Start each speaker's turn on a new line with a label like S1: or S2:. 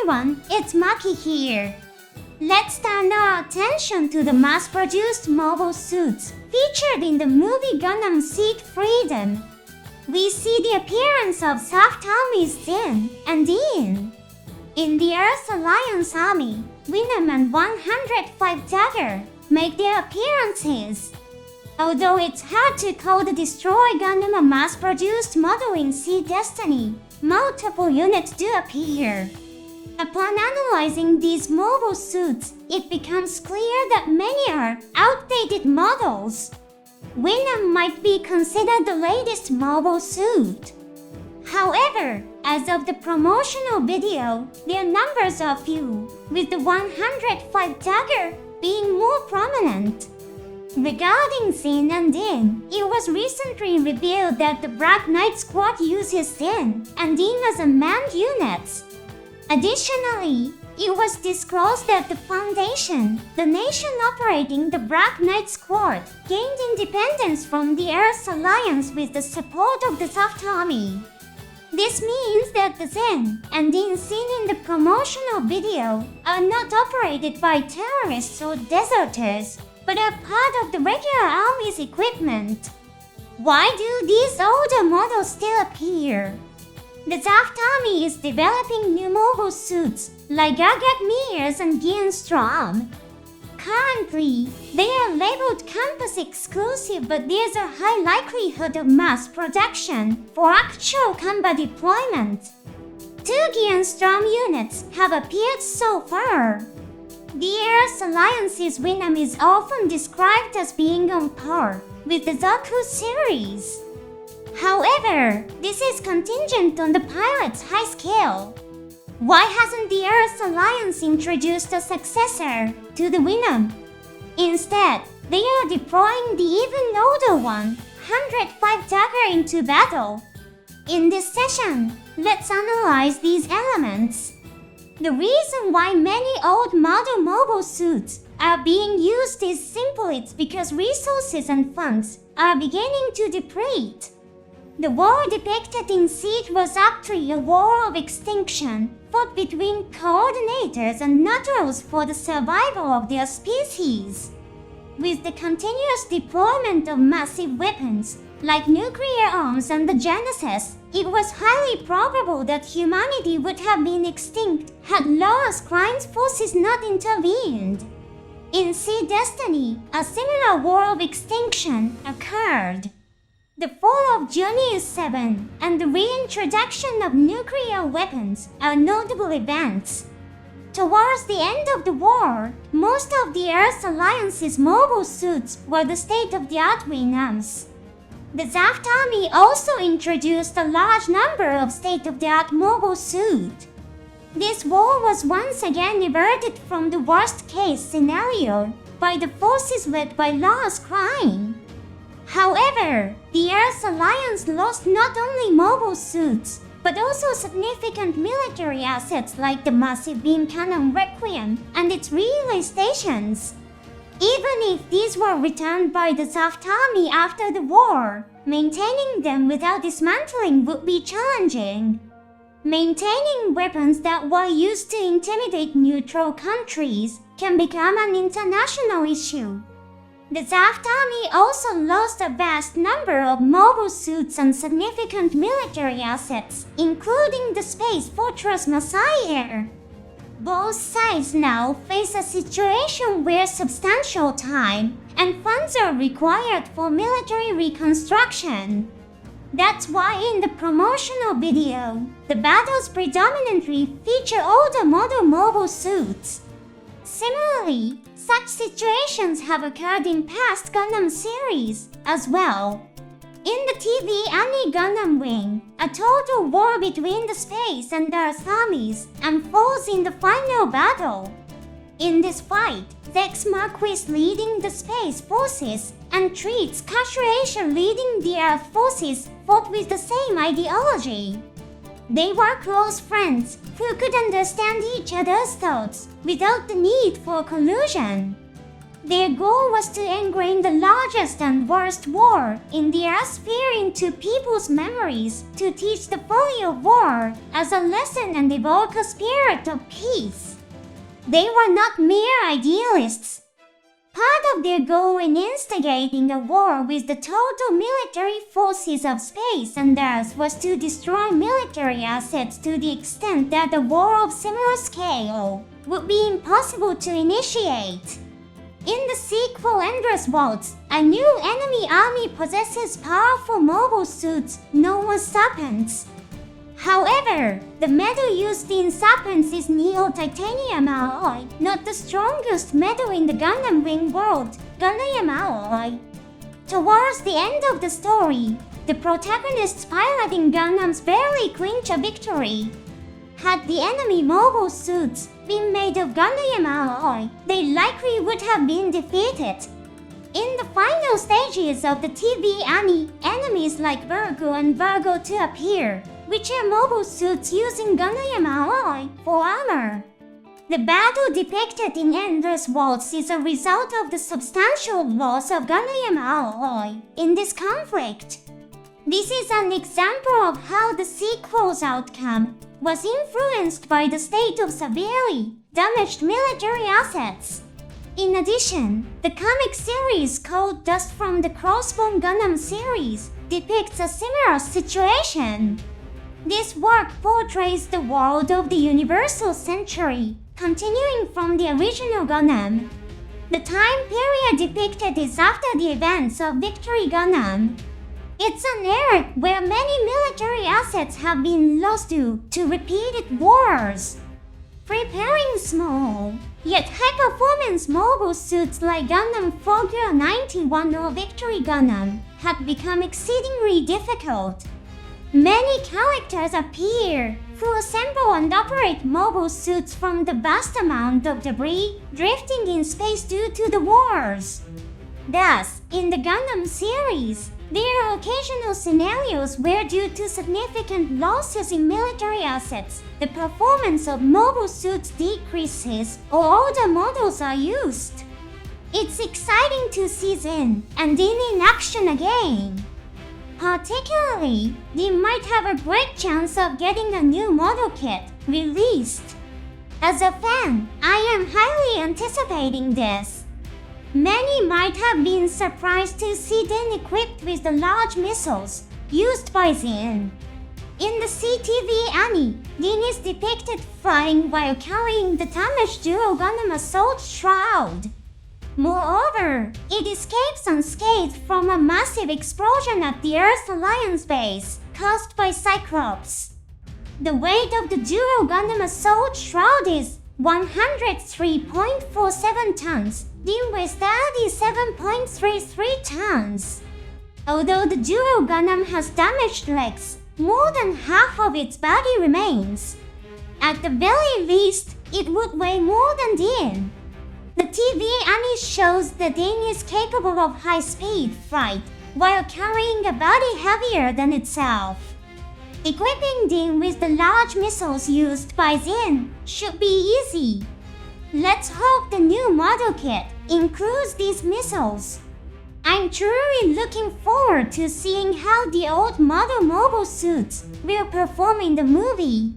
S1: everyone, it's Maki here. Let's turn our attention to the mass-produced mobile suits featured in the movie Gundam Seed Freedom. We see the appearance of soft armies GINN and DINN. In the Earth Alliance Army, GINN and 105 Dagger make their appearances. Although it's hard to call the Destroy Gundam a mass-produced model in Seed Destiny, multiple units do appear. Upon analyzing these mobile suits, it becomes clear that many are outdated models. GINN might be considered the latest mobile suit. However, as of the promotional video, their numbers are few, with the 105 Dagger being more prominent. Regarding GINN and DINN, it was recently revealed that the Black Knight Squad uses GINN and DINN as unmanned units. Additionally, it was disclosed that the Foundation, the nation operating the Black Knight Squad, gained independence from the Earth Alliance with the support of the Soft Army. This means that the GINN and DINN seen in the promotional video are not operated by terrorists or deserters, but are part of the regular army's equipment. Why do these older models still appear? The Soft Army is developing new mobile suits like Mears and Strom. Currently, they are labeled campus exclusive, but there's a high likelihood of mass production for actual combat deployment. 2 Strom units have appeared so far. The Earth Alliance's GINN is often described as being on par with the Zaku series. However, this is contingent on the pilot's high skill. Why hasn't the Earth Alliance introduced a successor to the GINN? Instead, they are deploying the even older one, 105 Dagger, into battle. In this session, let's analyze these elements. The reason why many old model mobile suits are being used is simple. It's because resources and funds are beginning to deplete. The war depicted in Seed was actually a war of extinction fought between coordinators and naturals for the survival of their species. With the continuous deployment of massive weapons like nuclear arms and the Genesis, it was highly probable that humanity would have been extinct had Lois Klein's forces not intervened. In Seed Destiny, a similar war of extinction occurred. The fall of Journey 7 and the reintroduction of nuclear weapons are notable events. Towards the end of the war, most of the Earth Alliance's mobile suits were the state-of-the-art GINNs. The Soft Army also introduced a large number of state-of-the-art mobile suits. This war was once again averted from the worst-case scenario by the forces led by Lois Klein. However, the Earth Alliance lost not only mobile suits, but also significant military assets like the massive beam cannon Requiem and its relay stations. Even if these were returned by the Soft Army after the war, maintaining them without dismantling would be challenging. Maintaining weapons that were used to intimidate neutral countries can become an international issue. The Soft Army also lost a vast number of mobile suits and significant military assets, including the Space Fortress Messiah. Both sides now face a situation where substantial time and funds are required for military reconstruction. That's why in the promotional video, the battles predominantly feature older model mobile suits. Similarly, such situations have occurred in past Gundam series as well. In the TV anime Gundam Wing, a total war between the Space and Earth armies unfolds in the final battle. In this fight, Zex Marquis leading the Space forces and Treats Kashueisha leading the Earth forces fought with the same ideology. They were close friends who could understand each other's thoughts without the need for collusion. Their goal was to ingrain the largest and worst war in the sphere into people's memories, to teach the folly of war as a lesson and evoke a spirit of peace. They were not mere idealists. Part of their goal in instigating a war with the total military forces of space and Earth was to destroy military assets to the extent that a war of similar scale would be impossible to initiate. In the sequel Endless Waltz, a new enemy army possesses powerful mobile suits known as Serpents. However, the metal used in Serpents is neo-titanium alloy, not the strongest metal in the Gundam Wing world, Gundam alloy. Towards the end of the story, the protagonists piloting Gundams barely clinch a victory. Had the enemy mobile suits been made of Gundam alloy, they likely would have been defeated. In the final stages of the TV anime, enemies like Virgo and Virgo 2 appear, which are mobile suits using Gundam alloy for armor. The battle depicted in Endless Waltz is a result of the substantial loss of Gundam alloy in this conflict. This is an example of how the sequel's outcome was influenced by the state of severely damaged military assets. In addition, the comic series called Dust from the Crossbone Gundam series depicts a similar situation. This work portrays the world of the Universal Century, continuing from the original Gundam. The time period depicted is after the events of Victory Gundam. It's an era where many military assets have been lost due to repeated wars. Preparing small, yet high-performance mobile suits like Gundam Figure 91 or Victory Gundam have become exceedingly difficult. Many characters appear who assemble and operate mobile suits from the vast amount of debris drifting in space due to the wars. Thus, in the Gundam series, there are occasional scenarios where, due to significant losses in military assets, the performance of mobile suits decreases or older models are used. It's exciting to see GINN and DINN in action again. Particularly, DINN might have a great chance of getting a new model kit released. As a fan, I am highly anticipating this. Many might have been surprised to see DINN equipped with the large missiles used by GINN. In the CTV anime, DINN is depicted flying while carrying the damaged Dual Gundam Assault Shroud. Moreover, it escapes unscathed from a massive explosion at the Earth Alliance base caused by Cyclops. The weight of the Dual Gundam Assault Shroud is 103.47 tons, DINN weighs 37.33 tons. Although the Dual Gundam has damaged legs, more than half of its body remains. At the very least, it would weigh more than DINN. The TV anime shows that DINN is capable of high-speed flight while carrying a body heavier than itself. Equipping DINN with the large missiles used by GINN should be easy. Let's hope the new model kit includes these missiles. I'm truly looking forward to seeing how the old model mobile suits will perform in the movie.